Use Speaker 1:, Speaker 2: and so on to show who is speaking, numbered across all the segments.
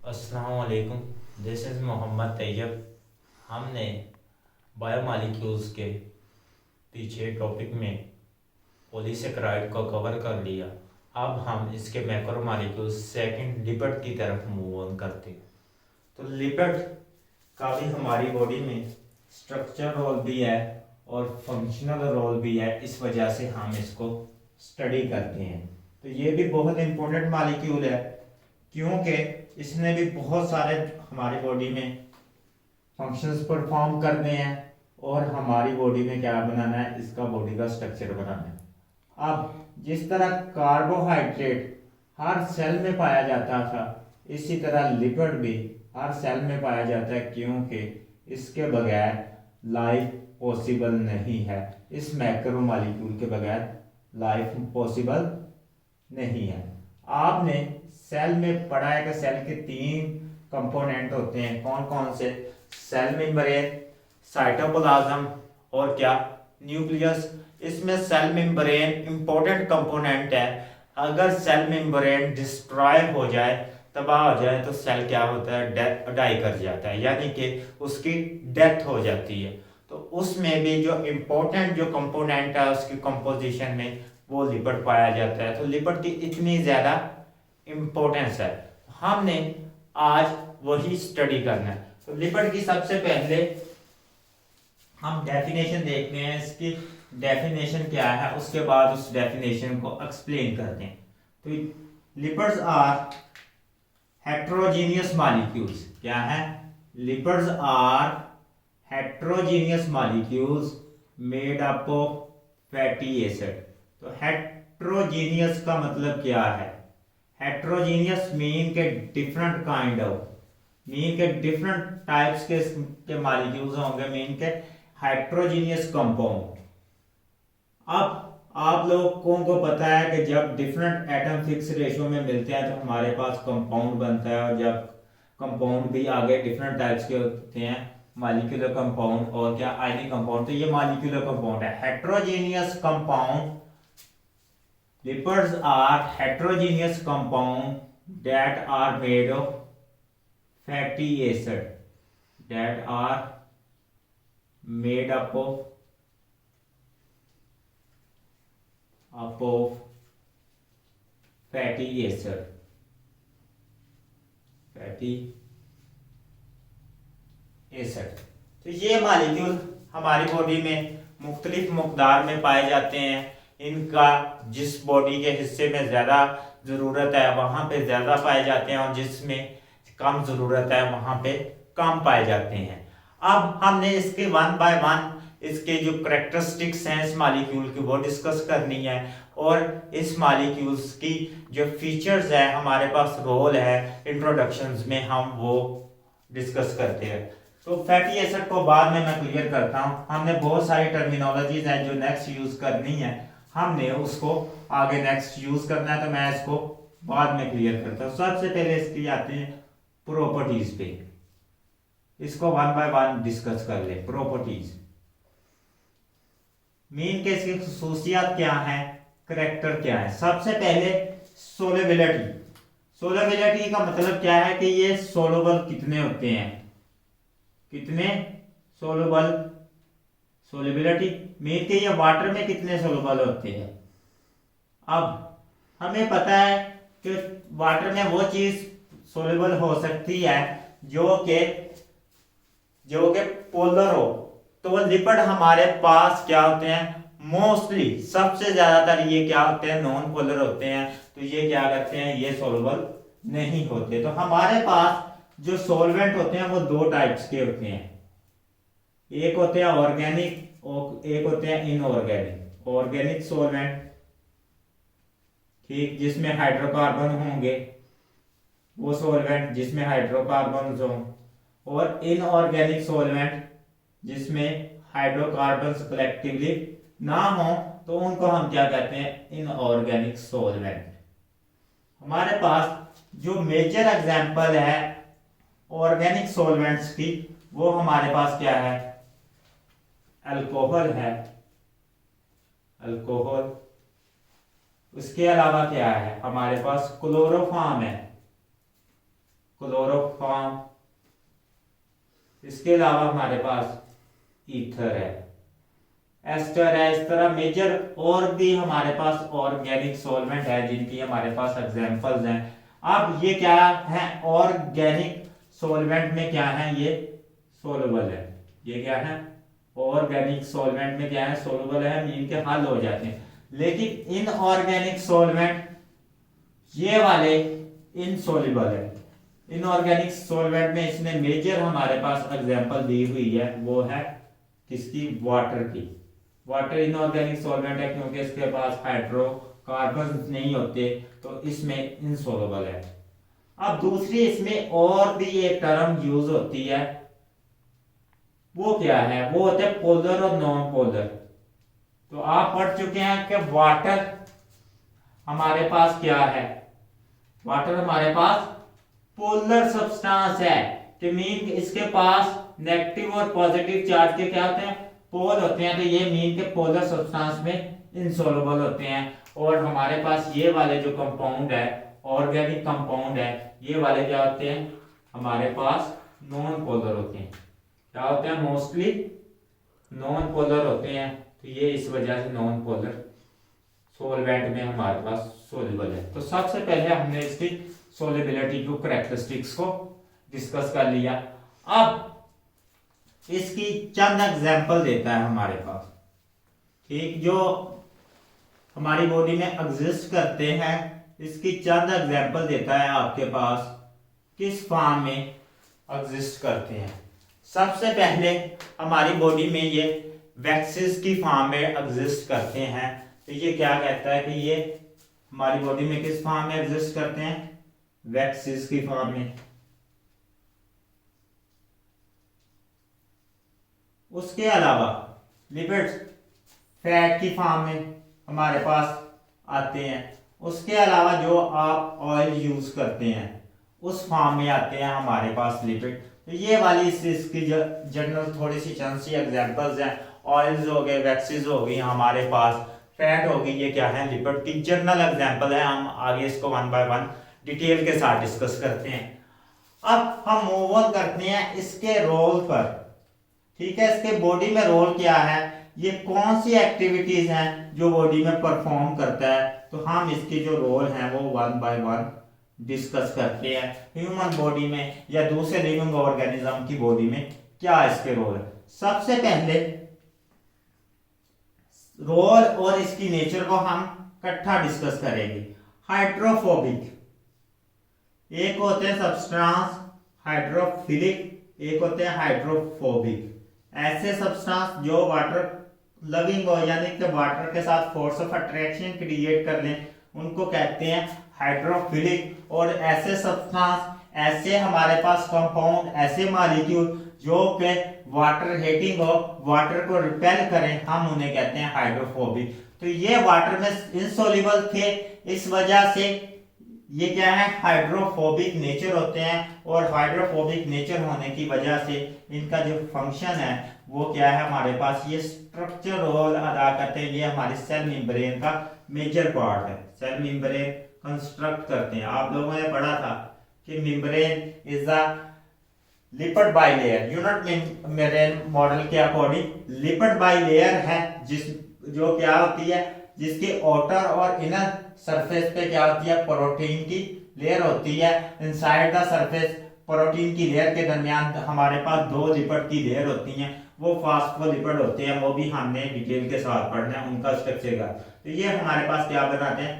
Speaker 1: अस्सलाम वालेकुम। This is Mohammad Tayyab. हमने बायोमालिक्यूल्स के पीछे टॉपिक में पॉलीसेकेराइड को कवर कर लिया। अब हम इसके मैक्रोमोलेक्यूल्स सेकंड लिपिड की तरफ मूव ऑन करते हैं। तो लिपिड का भी हमारी बॉडी में स्ट्रक्चर रोल भी है और फंक्शनल रोल भी है, इस वजह से हम इसको स्टडी करते हैं। तो ये भी बहुत इंपॉर्टेंट मॉलिक्यूल है क्योंकि इसने भी बहुत सारे हमारी बॉडी में फंक्शंस परफॉर्म करने हैं और हमारी बॉडी में क्या बनाना है, इसका बॉडी का स्ट्रक्चर बनाना है। अब जिस तरह कार्बोहाइड्रेट हर सेल में पाया जाता था, इसी तरह लिपिड भी हर सेल में पाया जाता है क्योंकि इसके बगैर लाइफ पॉसिबल नहीं है। इस मैक्रोमोलेक्यूल के बगैर लाइफ पॉसिबल नहीं है। आपने सेल में पढ़ा है कि सेल के 3 कंपोनेंट होते हैं। कौन कौन से? सेल मेम्ब्रेन, साइटोप्लाज्म और क्या, न्यूक्लियस। इसमें सेल मेम्ब्रेन इंपॉर्टेंट कंपोनेंट है। अगर सेल मेम्ब्रेन डिस्ट्रॉय हो जाए, तबाह हो जाए, तो सेल क्या होता है, डाई कर जाता है, यानी कि उसकी डेथ हो जाती है। तो उसमें भी जो इम्पोर्टेंट जो कंपोनेंट है उसकी कंपोजिशन में वो लिपिड पाया जाता है। तो लिपिड की इतनी ज़्यादा इम्पोर्टेंस है, हमने आज वही स्टडी करना है। तो लिपिड की सबसे पहले हम डेफिनेशन देखते हैं, इसकी डेफिनेशन क्या है, उसके बाद उस डेफिनेशन को एक्सप्लेन करते हैं। तो लिपिड्स आर हेट्रोजीनियस मॉलिक्यूल्स। क्या है? Lipids are heterogeneous molecules made up of fatty acid. तो हेट्रोजीनियस का मतलब क्या है? हेट्रोजीनियस मीन के डिफरेंट काइंड ऑफ, मीन के डिफरेंट टाइप्स के मॉलिक्यूल्स होंगे, मीन के हेट्रोजीनियस कंपाउंड। अब आप लोगों को पता है कि जब डिफरेंट एटम फिक्स रेशियो में मिलते हैं तो हमारे पास कंपाउंड बनता है, और जब कंपाउंड भी आगे डिफरेंट टाइप्स के होते हैं, मॉलिक्यूलर कंपाउंड और क्या, आयनिक कंपाउंड। तो ये मॉलिक्यूलर कंपाउंड है। Heterogeneous compound, lipids are heterogeneous compound that are made of fatty acid, that are made up of fatty acid, fatty acid। तो ये मॉलिक्यूल हमारी बॉडी में मुख्तलिफ मकदार में पाए जाते हैं। इनका जिस बॉडी के हिस्से में ज़्यादा ज़रूरत है वहाँ पे ज़्यादा पाए जाते हैं, और जिसमें कम ज़रूरत है वहाँ पे कम पाए जाते हैं। अब हमने इसके 1 बाय 1 इसके जो करेक्टरिस्टिक्स हैं इस मॉलिक्यूल की वो डिस्कस करनी है, और इस मॉलिक्यूल्स की जो फीचर्स है, हमारे पास रोल है, इंट्रोडक्शंस में हम वो डिस्कस करते हैं। तो फैटी एसिड को बाद में मैं क्लियर करता हूँ। हमने बहुत सारी टर्मिनोलॉजीज हैं जो नेक्स्ट यूज करनी है, हमने उसको आगे नेक्स्ट यूज करना है, तो मैं इसको बाद में क्लियर करता हूँ। सबसे पहले इसकी आते हैं प्रॉपर्टीज पे, इसको 1 बाय 1 डिस्कस कर ले। प्रॉपर्टीज मीन के इसकी खसूसियात क्या है, करेक्टर क्या है। सबसे पहले सोलेबिलिटी। सोलेबिलिटी का मतलब क्या है कि ये सोलुबल कितने होते हैं, कितने सोलुबल, सोलिबिलिटी मीन के ये वाटर में कितने सोलुबल होते हैं। अब हमें पता है कि वाटर में वो चीज सोलुबल हो सकती है जो कि पोलर हो। तो वो लिपिड हमारे पास क्या होते हैं, मोस्टली सबसे ज्यादातर ये क्या होते हैं, नॉन पोलर होते हैं। तो ये क्या करते हैं, ये सोलुबल नहीं होते। तो हमारे पास जो सॉल्वेंट होते हैं वो 2 टाइप्स के होते हैं, एक होते हैं ऑर्गेनिक और एक होते हैं इनऑर्गेनिक। ऑर्गेनिक सॉल्वेंट, ठीक, जिसमें हाइड्रोकार्बन होंगे, वो सॉल्वेंट जिसमें हाइड्रोकार्बन हों, और इनऑर्गेनिक सॉल्वेंट जिसमें हाइड्रोकार्बन कलेक्टिवली ना हो, तो उनको हम क्या कहते हैं, इनऑर्गेनिक सॉल्वेंट। हमारे पास जो मेजर एग्जांपल है ऑर्गेनिक सॉल्वेंट्स की, वो हमारे पास क्या है, अल्कोहल है, अल्कोहल। उसके अलावा क्या है हमारे पास, क्लोरोफॉर्म है, क्लोरोफॉर्म इसके अलावा हमारे पास ईथर है, एस्टर है। इस तरह मेजर और भी हमारे पास ऑर्गेनिक सॉल्वेंट है जिनकी हमारे पास एग्जांपल्स हैं। अब ये क्या है, ऑर्गेनिक सॉल्वेंट में क्या है, ये सोलुबल है। ये क्या है, ऑर्गेनिक सॉल्वेंट में क्या है, सोलुबल है, इनके हल हो जाते हैं। लेकिन इनऑर्गेनिक सॉल्वेंट ये वाले इनसॉल्युबल है। इनऑर्गेनिक सॉल्वेंट में इसने मेजर हमारे पास एग्जांपल दी हुई है, वो है किसकी, वाटर की। वाटर इनऑर्गेनिक सॉल्वेंट है क्योंकि इसके पास हाइड्रोकार्बन नहीं होते, तो इसमें इनसॉल्युबल है। अब दूसरी इसमें और भी एक टर्म यूज होती है, वो क्या है, वो होते हैं पोलर और नॉन पोलर। तो आप पढ़ चुके हैं कि वाटर हमारे पास क्या है, वाटर हमारे पास पोलर सब्सटेंस है, कि मीन इसके पास नेगेटिव और पॉजिटिव चार्ज के क्या होते हैं, पोल होते हैं। तो ये मीन के पोलर सब्सटेंस में इनसॉल्युबल होते हैं। और हमारे पास ये वाले जो कंपाउंड है, ऑर्गेनिक कंपाउंड है, ये वाले क्या होते हैं, हमारे पास नॉन पोलर होते हैं। क्या होते हैं, मोस्टली नॉन पोलर होते हैं। तो ये इस वजह से नॉन पोलर सॉल्वेंट में हमारे पास सोल्युबल है। तो सबसे पहले हमने इसकी सोल्युबिलिटी की कैरेक्टरिस्टिक्स को डिस्कस कर लिया। अब इसकी चंद एग्जांपल देता है हमारे पास, ठीक, जो हमारी बॉडी में एग्जिस्ट करते हैं। इसकी चंद एग्जांपल देता है आपके पास, किस फॉर्म में एग्जिस्ट करते हैं। सबसे पहले हमारी बॉडी में ये वैक्सीज की फॉर्म में एग्जिस्ट करते हैं। तो ये क्या कहता है कि ये हमारी बॉडी में किस फॉर्म में एग्जिस्ट करते हैं, वैक्सीज की फॉर्म में। उसके अलावा लिपिड्स फैट की फॉर्म में हमारे पास आते हैं। उसके अलावा जो आप ऑयल यूज करते हैं उस फॉर्म में आते हैं हमारे पास लिपिड। तो ये वाली इसकी जनरल थोड़ी सी चंद सी एग्जांपल्स हैं। ऑयल्स हो गए, वैक्सीज हो गई हमारे पास, फैट हो गई, ये क्या है, लिपिड की जनरल एग्जांपल है। हम आगे इसको वन बाय वन डिटेल के साथ डिस्कस करते हैं। अब हम मूव ऑन करते हैं इसके रोल पर, ठीक है। इसके बॉडी में रोल क्या है, ये कौन सी एक्टिविटीज हैं जो बॉडी में परफॉर्म करता है। तो हम इसके जो रोल हैं वो वन बाय वन डिस्कस करते हैं। ह्यूमन बॉडी में या दूसरे लिविंग ऑर्गेनिज्म की बॉडी में क्या इसके रोल है। सबसे पहले रोल और इसकी नेचर को हम इकट्ठा डिस्कस करेंगे। हाइड्रोफोबिक, एक होते हैं सब्सटेंस हाइड्रोफिलिक, एक होते हैं हाइड्रोफोबिक। ऐसे सब्सटेंस जो वाटर लविंग हो, यानी कि वाटर के साथ फोर्स ऑफ अट्रैक्शन क्रिएट कर लें, उनको कहते हैं हाइड्रोफिलिक। और ऐसे सब्सटेंस, ऐसे हमारे पास कंपाउंड, ऐसे मॉलिक्यूल जो कि वाटर हीटिंग हो, वाटर को रिपेल करें, हम उन्हें कहते हैं हाइड्रोफोबिक। तो ये वाटर में इनसॉल्युबल थे, इस वजह से ये क्या है, हाइड्रोफोबिक नेचर होते हैं। और हाइड्रोफोबिक नेचर होने की वजह से इनका जो फंक्शन है वो क्या है, हमारे पास ये स्ट्रक्चर रोल अदा करते हैं। ये हमारे सेल मेम्ब्रेन का मेजर पार्ट है। सेल मेम्ब्रेन कंस्ट्रक्ट करते हैं। आप लोगों ने पढ़ा था कि membrane is the lipid bilayer. Unit membrane model के अकॉर्डिंग लिपिड बाइलेयर है, जो क्या होती है, जिसके आउटर और इनर सरफेस पे क्या होती है, प्रोटीन की लेयर होती है। इनसाइड द सरफेस प्रोटीन की लेयर के दरमियान हमारे पास दो लिपिड की लेयर होती हैं, वो फास्फोलिपिड होते हैं। वो भी हमने डिटेल के साथ पढ़ना है उनका स्ट्रक्चर का। तो ये हमारे पास क्या बनाते हैं,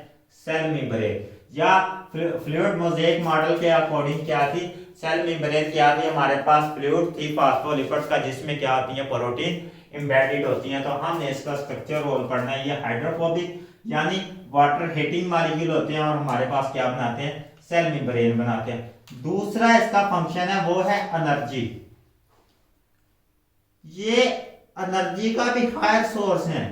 Speaker 1: सेल मेम्ब्रेन। या फ्लूइड मोज़ेक मॉडल के अकॉर्डिंग क्या थी, सेल मेम्ब्रेन क्या थी, हमारे पास फ्लूइड थी फास्फोलिपिड्स का, जिसमें क्या होती है, प्रोटीन एम्बेडेड होती हैं। तो हमने इसका स्ट्रक्चर रोल पढ़ना है। ये हाइड्रोफोबिक यानी वाटर हीटिंग मॉलिक्यूल होते हैं, और हमारे पास क्या बनाते हैं, सेल मेम्ब्रेन बनाते हैं। दूसरा इसका फंक्शन है वो है एनर्जी। ये एनर्जी का भी हायर सोर्स है।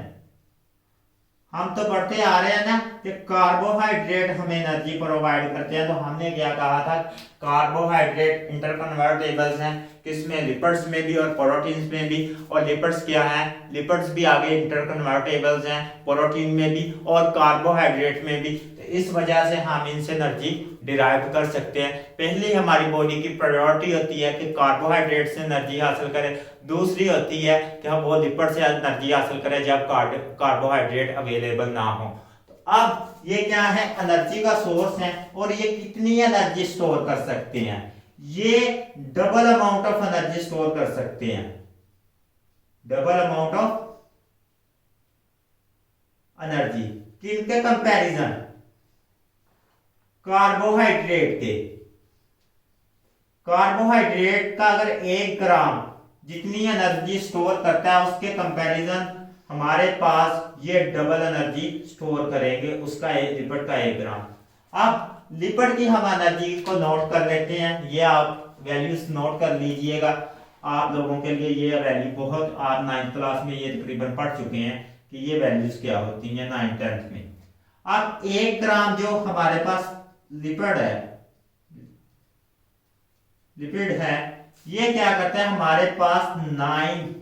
Speaker 1: हम तो पढ़ते आ रहे हैं ना कि कार्बोहाइड्रेट हमें एनर्जी प्रोवाइड करते हैं। तो हमने क्या कहा था, कार्बोहाइड्रेट इंटरकन्वर्टेबल्स हैं, किसमें, लिपिड्स में भी और प्रोटीन्स में भी। और लिपिड्स क्या है, लिपिड्स भी आगे इंटरकन्वर्टेबल्स हैं, प्रोटीन में भी और कार्बोहाइड्रेट में भी। तो इस वजह से हम इनसे एनर्जी डिराइव कर सकते हैं। पहली हमारी बॉडी की प्रायोरिटी होती है कि कार्बोहाइड्रेट से एनर्जी हासिल करें, दूसरी होती है कि हम वो लिपिड से एनर्जी हासिल करें जब कार्बोहाइड्रेट अवेलेबल ना हो। तो अब ये क्या है, एनर्जी का सोर्स है और ये कितनी एनर्जी स्टोर कर सकते हैं, ये double amount of energy store कर सकते हैं, डबल अमाउंट ऑफ एनर्जी किनके कंपैरिजन, कार्बोहाइड्रेट के। कार्बोहाइड्रेट का अगर 1 ग्राम जितनी एनर्जी स्टोर करता है उसके कंपैरिजन हमारे पास ये डबल एनर्जी स्टोर करेंगे उसका लिपिड का 1 ग्राम। अब लिपिड की हम एनर्जी को नोट कर लेते हैं, ये आप वैल्यूज नोट कर लीजिएगा, आप लोगों के लिए ये वैल्यू बहुत, आप 9th क्लास में ये तकरीबन पढ़ चुके हैं कि ये वैल्यूज क्या होती हैं 9th 10th में। अब 1 ग्राम जो हमारे पास लिपिड है ये क्या करता है, हमारे पास 9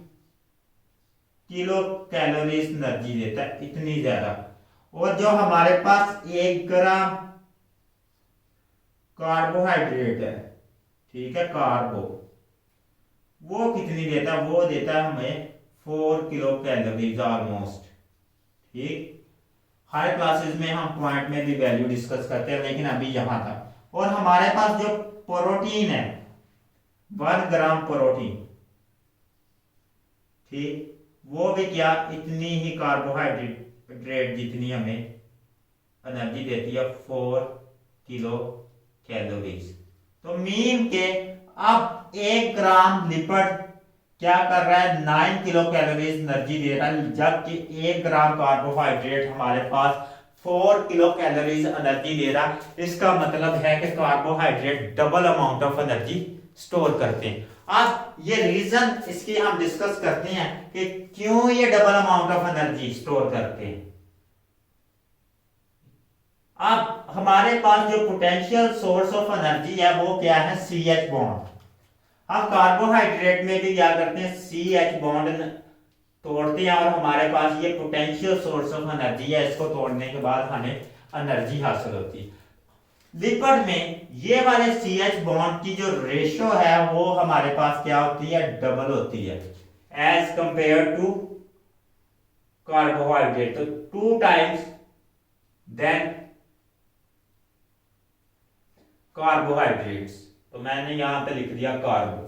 Speaker 1: किलो कैलोरीज एनर्जी देता है, इतनी ज्यादा। और जो हमारे पास 1 ग्राम कार्बोहाइड्रेट है, ठीक है, कार्बो, वो कितनी देता है, वो देता है हमें 4 किलो कैलोरीज ऑलमोस्ट। ठीक, हायर क्लासेस में हम पॉइंट में भी वैल्यू डिस्कस करते हैं, लेकिन अभी यहां था। और हमारे पास जो प्रोटीन है 1 ग्राम प्रोटीन, ठीक, वो भी क्या, इतनी ही कार्बोहाइड्रेट जितनी हमें एनर्जी देती है 4 किलो कैलोरीज। तो मीन के अब 1 ग्राम लिपिड क्या कर रहा है, 9 किलो कैलोरीज एनर्जी दे रहा है, जबकि 1 ग्राम कार्बोहाइड्रेट हमारे पास 4 किलो कैलोरीज एनर्जी दे रहा है। इसका मतलब है कि carbohydrate double amount of energy store करते हैं। अब ये रीजन इसकी हम डिस्कस करते हैं कि क्यों ये double amount of energy store करते हैं। अब हमारे पास जो पोटेंशियल सोर्स ऑफ एनर्जी है वो क्या है, CH बॉन्ड। हम कार्बोहाइड्रेट में भी क्या करते हैं, CH बॉन्ड तोड़ते हैं और हमारे पास ये पोटेंशियल सोर्स ऑफ एनर्जी है, इसको तोड़ने के बाद हमें एनर्जी हासिल होती है। लिपिड में ये वाले CH बॉन्ड की जो रेशो है वो हमारे पास क्या होती है, डबल होती है एज कंपेयर टू कार्बोहाइड्रेट, तो 2 टाइम्स देन कार्बोहाइड्रेट्स। तो मैंने यहां पे लिख दिया कार्बो,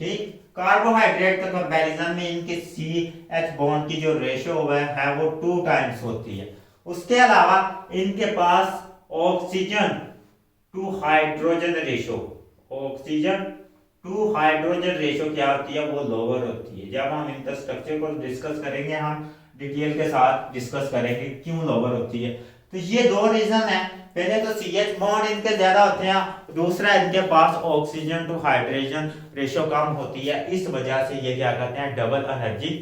Speaker 1: ठीक। कार्बोहाइड्रेट के कंपैरिजन में इनके CH बॉन्ड की जो रेशो है वो 2 टाइम्स होती है। उसके अलावा इनके पास oxygen to hydrogen ratio, oxygen to hydrogen ratio क्या होती है, वो लोअर होती है। जब हम इनका स्ट्रक्चर को डिस्कस करेंगे हम डिटेल के साथ डिस्कस करेंगे क्यों लोअर होती है। तो ये 2 रीजन है, पहले तो CH बॉन्ड इनके ज्यादा होते हैं, दूसरा इनके पास ऑक्सीजन टू हाइड्रोजन रेशो कम होती है, इस वजह से ये क्या करते हैं, डबल एनर्जी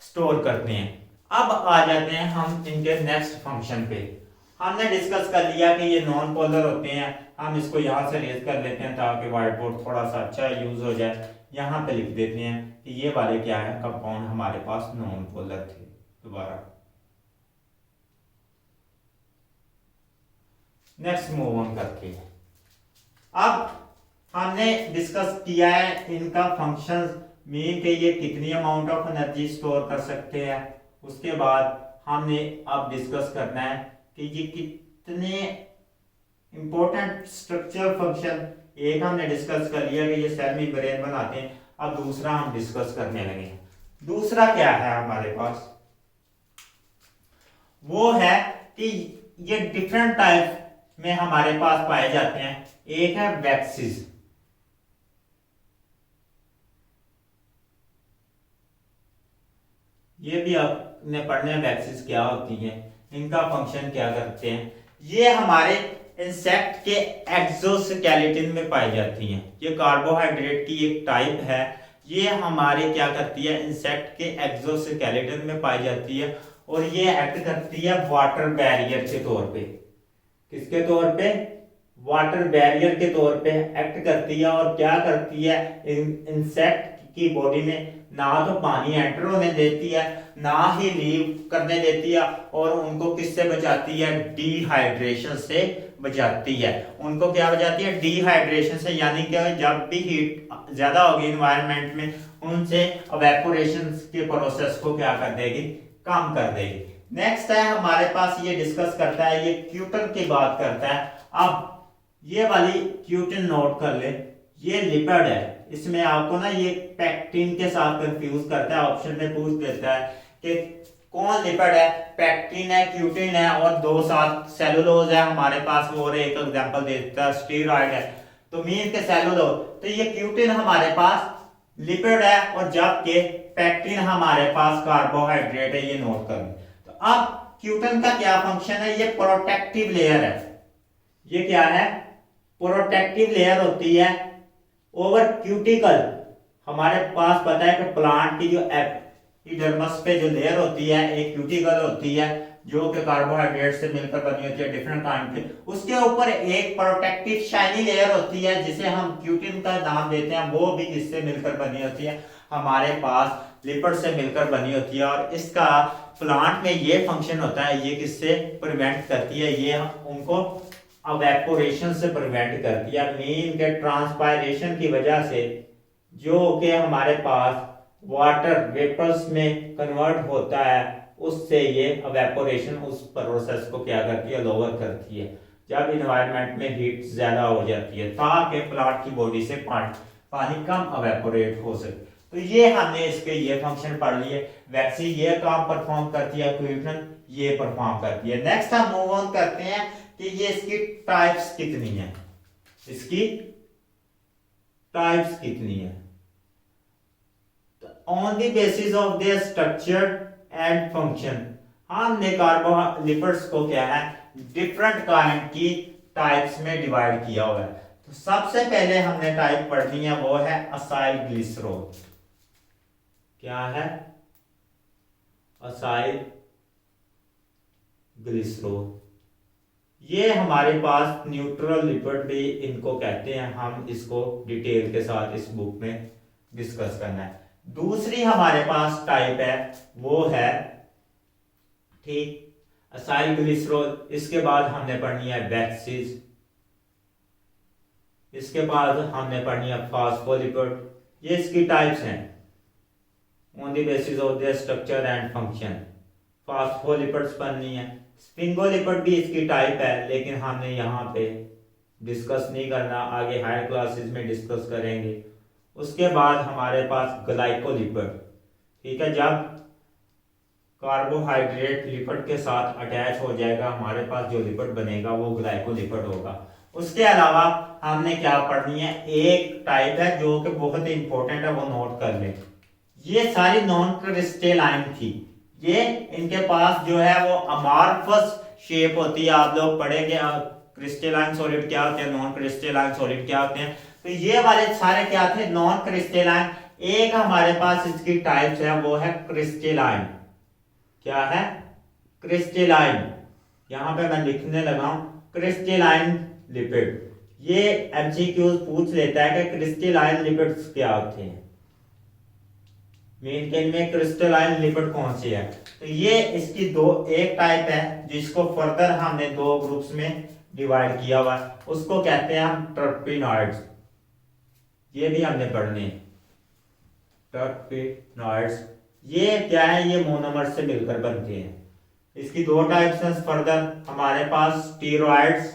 Speaker 1: स्टोर करते हैं। अब आ जाते हैं हम इनके नेक्स्ट फंक्शन पे। हमने डिस्कस कर लिया कि ये नॉन पोलर होते हैं, हम इसको यहाँ से रेज कर लेते हैं ताकि व्हाइट बोर्ड थोड़ा सा अच्छा यूज हो जाए। यहाँ पे लिख देते हैं कि ये वाले क्या है, कंपाउंड हमारे पास नॉन पोलर थे। दोबारा नेक्स्ट मूव ऑन करते हैं। अब हमने डिस्कस किया है इनका फंक्शंस में कि ये कितनी अमाउंट ऑफ एनर्जी स्टोर कर सकते हैं। उसके बाद हमने अब डिस्कस करना है कि ये कितने इंपॉर्टेंट स्ट्रक्चरल फंक्शन, एक हमने डिस्कस कर लिया कि ये सेल मेम्ब्रेन बनाते हैं, अब दूसरा हम डिस्कस करने लगे। दूसरा क्या है हमारे पास, वो है कि ये डिफरेंट टाइप में हमारे पास पाए जाते हैं। एक है वैक्सीज, ये भी आपने पढ़ने वैक्सीज क्या होती हैं, इनका फंक्शन क्या करते हैं। ये हमारे इंसेक्ट के एक्सोस्केलेटन में पाई जाती हैं। ये कार्बोहाइड्रेट की एक टाइप है, ये हमारे क्या करती है, इंसेक्ट के एक्सोस्केलेटन में पाई जाती है और ये एक्ट करती है वाटर बैरियर के तौर पे। किसके तौर पे, वाटर बैरियर के तौर पे एक्ट करती है। और क्या करती है, इंसेक्ट की बॉडी में ना तो पानी एंटर होने देती है, ना ही लीव करने देती है, और उनको किससे बचाती है, डिहाइड्रेशन से बचाती है। उनको क्या बचाती है? डिहाइड्रेशन से, यानी कि जब भी हीट ज्यादा होगी इन्वायरमेंट में, उनसे इवेपोरेशन के प्रोसेस को क्या कर देगी? कम कर देगी। नेक्स्ट है हमारे पास, ये डिस्कस करता है, ये क्यूटन की बात करता है। अब ये वाली क्यूटन नोट कर ले, ये लिपिड है। इसमें आपको ना ये पेक्टिन के साथ कंफ्यूज करता है, ऑप्शन में पूछ देता है कि कौन लिपिड है, पेक्टिन है, क्यूटिन है, और दो साथ सेलुलोज है हमारे पास, और एक एग्जांपल दे देता है स्टीरॉयड है, तो मीन के सेलुलोज। तो ये क्यूटिन हमारे पास लिपिड है, और जबकि पेक्टिन हमारे पास कार्बोहाइड्रेट है, ये नोट कर। तो अब क्यूटिन का क्या फंक्शन है? ये प्रोटेक्टिव लेयर है। ये क्या है? प्रोटेक्टिव लेयर होती है ओवर क्यूटिकल। हमारे पास पता है कि प्लांट की जो एपिडर्मिस पे जो लेयर होती है, एक क्यूटिकल होती है जो कि कार्बोहाइड्रेट से मिलकर बनी होती है, डिफरेंट काइंड की। उसके ऊपर एक प्रोटेक्टिव शाइनी लेयर होती है जिसे हम क्यूटिन का नाम देते हैं। वो भी किससे मिलकर बनी होती है? हमारे पास लिपिड से मिलकर बनी होती है। और इसका प्लांट में ये फंक्शन होता है, ये किससे प्रिवेंट करती है? ये उनको इवेपोरेशन से प्रिवेंट करती है। मीन के ट्रांसपायरेशन की वजह से जो कि हमारे पास वाटर वेपर्स में कन्वर्ट होता है, उससे ये इवेपोरेशन उस प्रोसेस को क्या करती है? लोअर करती है, जब इन्वायरमेंट में हीट ज्यादा हो जाती है, ताकि प्लांट की बॉडी से पानी कम इवेपोरेट हो सके। तो ये हमने इसके ये फंक्शन पढ़ लिए। वैक्सीन ये काम परफॉर्म करती है, क्यूटन ये परफॉर्म करती है। नेक्स्ट हम मूव ऑन करते हैं कि ये इसकी टाइप्स कितनी है, इसकी टाइप्स कितनी है। On the basis of their structure and function, हमने कार्बोलिपिड्स को क्या है? डिफरेंट काइंड की टाइप्स में डिवाइड किया हुआ है। तो सबसे पहले हमने टाइप पढ़नी है, वो है असाइल ग्लिसरॉल। क्या है? Acyl glycerol. ये हमारे पास न्यूट्रल लिपिड भी इनको कहते हैं। हम इसको डिटेल के साथ इस बुक में डिस्कस करना है। दूसरी हमारे पास टाइप है, वो है ठीक असाइल ग्लिसरॉल। इसके बाद हमने पढ़नी है वैक्सीज। इसके बाद हमने पढ़नी है फॉस्फोलिपिड। ये इसकी टाइप्स हैं on the basis of their structure and function. Phospholipids पढ़नी है। स्फिंगोलिपिड भी इसकी टाइप है, लेकिन हमने यहाँ पे डिस्कस नहीं करना, आगे हायर क्लासेस में डिस्कस करेंगे। उसके बाद हमारे पास ग्लाइकोलिपिड, ठीक है, जब कार्बोहाइड्रेट लिपिड के साथ अटैच हो जाएगा, हमारे पास जो लिपिड बनेगा वो ग्लाइकोलिपिड होगा। उसके अलावा हमने क्या पढ़नी है? एक टाइप है जो कि बहुत ही इंपॉर्टेंट है, वो नोट कर लें। ये सारी नॉन क्रिस्टलाइन थी। ये इनके पास जो है वो अमार्फस शेप होती है। आप लोग पढ़ेंगे क्रिस्टलाइन सॉलिड क्या होते हैं, नॉन क्रिस्टलाइन सॉलिड क्या होते हैं। तो ये वाले सारे क्या थे? Non crystalline. एक हमारे पास इसकी टाइप्स है, वो है क्रिस्टलाइन। क्या है? क्रिस्टलाइन। यहां पे मैं लिखने लगा हूं क्रिस्टलाइन लिपिड। ये एमसीक्यूज पूछ लेता है कि क्रिस्टलाइन लिपिड्स क्या होते हैं, मेन केन में क्रिस्टलाइन लिपिड कौन सी है। तो ये इसकी एक टाइप है जिसको फर्दर हमने दो ग्रुप्स में डिवाइड किया हुआ है, उसको कहते हैं हम टर्पेनॉइड्स। ये भी हमने पढ़ने टर्पेनॉइड्स। ये क्या है? ये मोनोमर से मिलकर बनते हैं। इसकी दो टाइप्स हैं फर्दर। हमारे पास स्टीरॉइड्स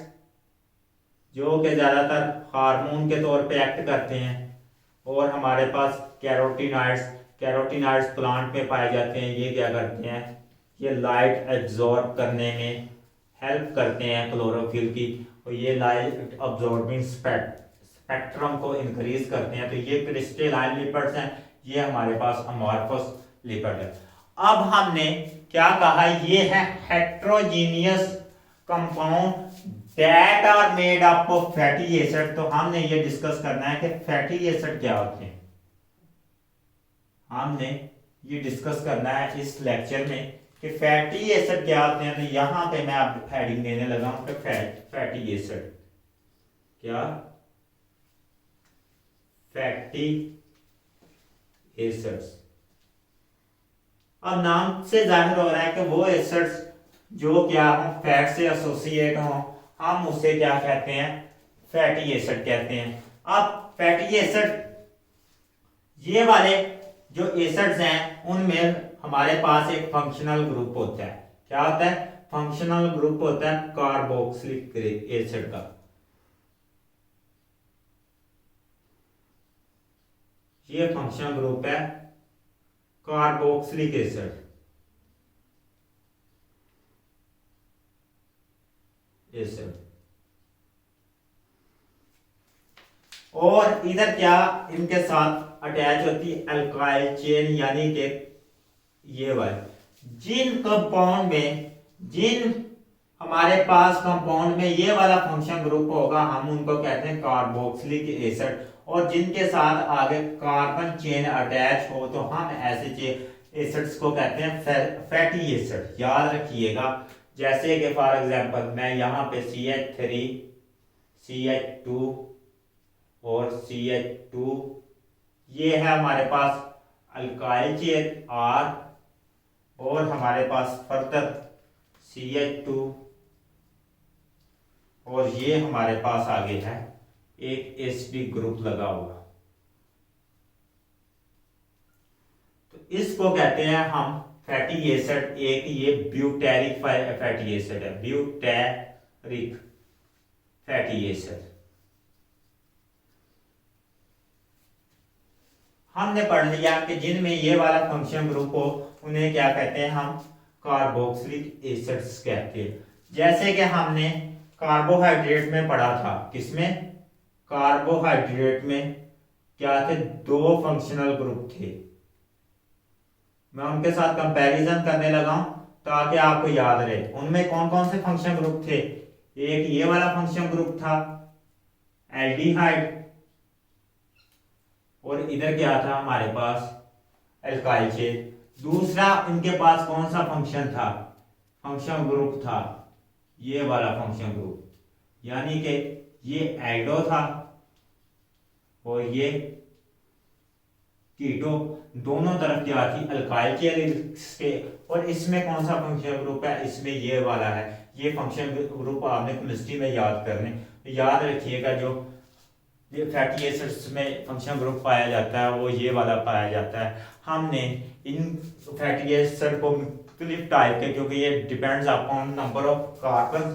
Speaker 1: जो कि ज्यादातर हार्मोन के तौर पे एक्ट करते हैं, और हमारे पास कैरोटीनॉइड्स। कैरोटीनॉइड्स प्लांट में पाए जाते हैं। ये क्या करते हैं? ये लाइट एब्जॉर्ब करने में हेल्प करते हैं क्लोरोफिल की, और ये लाइट अब्जॉर्बिंग स्पेक्ट्रम को इंक्रीज करते हैं। तो ये क्रिस्टलाइन लिपिड्स हैं। ये हमारे पास अमॉर्फस लिपिड है। अब हमने क्या कहा? ये है heterogeneous compound that are made up of fatty acid. तो हमने ये डिस्कस करना है कि फैटी एसिड क्या होते हैं। हमने ये डिस्कस करना है इस लेक्चर में कि फैटी एसिड क्या होते हैं। तो यहां पे मैं आप हेडिंग देने लगा हूं कि फैटी एसिड क्या? Fatty acids. अब नाम से जाहिर हो रहा है कि वो एसिड्स जो क्या हो, फैट से एसोसिएट हो। हम उसे क्या कहते हैं, फैटी एसिड कहते हैं। अब फैटी एसिड, ये वाले जो एसिड्स हैं उनमें हमारे पास एक फंक्शनल ग्रुप होता है। क्या होता है, फंक्शनल ग्रुप होता है कार्बोक्सिलिक एसिड का। ये फंक्शनल ग्रुप है कार्बोक्सिलिक एसिड। और इधर क्या इनके साथ अटैच होती है अल्काइल चेन, यानी कि ये वाले जिन कंपाउंड में, जिन हमारे पास कंपाउंड में ये वाला फंक्शन ग्रुप होगा हम उनको कहते हैं कार्बोक्सिलिक एसिड। और जिनके साथ आगे कार्बन चेन अटैच हो तो हम ऐसे एसिड्स को कहते हैं फैटी एसिड। याद रखिएगा, जैसे कि फॉर एग्जांपल मैं यहाँ पे CH3 CH2 और CH2, ये है हमारे पास अल्काइल चेन R, और हमारे पास फर्दर CH2, और ये हमारे पास आगे है एक एसिडिक ग्रुप लगा हुआ। तो इसको कहते हैं हम फैटी एसिड। एक ये ब्यूटेरिक फैटी एसिड है, ब्यूटेरिक फैटी एसिड। हमने पढ़ लिया कि जिनमें ये वाला फंक्शन ग्रुप हो उन्हें क्या कहते हैं, हम कार्बोक्सिलिक एसिड्स कहते हैं। जैसे कि हमने कार्बोहाइड्रेट में पढ़ा था, किसमें, कार्बोहाइड्रेट में क्या थे, दो फंक्शनल ग्रुप थे। मैं उनके साथ कंपैरिजन करने लगा हूं ताकि आपको याद रहे। उनमें कौन कौन से फंक्शन ग्रुप थे, एक ये वाला फंक्शन ग्रुप था एल्डिहाइड, और इधर क्या था हमारे पास एल्काइल चेन। दूसरा इनके पास कौन सा फंक्शन था, फंक्शन ग्रुप था ये वाला फंक्शन ग्रुप, यानी कि ये एल्डो था और ये कीटो। दोनों तरफ क्या थी, अल्काइल चेन के। और इसमें कौन सा फंक्शन ग्रुप है, इसमें ये वाला है। ये फंक्शन ग्रुप आपने केमिस्ट्री में याद करने, याद रखिएगा। जो ये फैटी एसिड्स में फंक्शन ग्रुप पाया जाता है वो ये वाला पाया जाता है। हमने इन फैटी एसिड को मुख्तलिफ टाइप के, क्योंकि ये depends upon number of carbon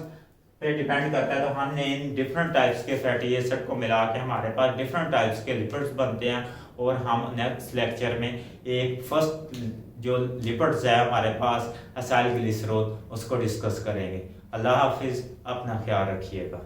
Speaker 1: पे डिपेंड करता है, तो हमने इन डिफरेंट टाइप्स के फैटी एसिड को मिला के हमारे पास डिफरेंट टाइप्स के लिपिड्स बनते हैं। और हम नेक्स्ट लेक्चर में एक फर्स्ट जो लिपिड्स है हमारे पास असाइल ग्लिसरॉल, उसको डिस्कस करेंगे। अल्लाह हाफिज़, अपना ख्याल रखिएगा।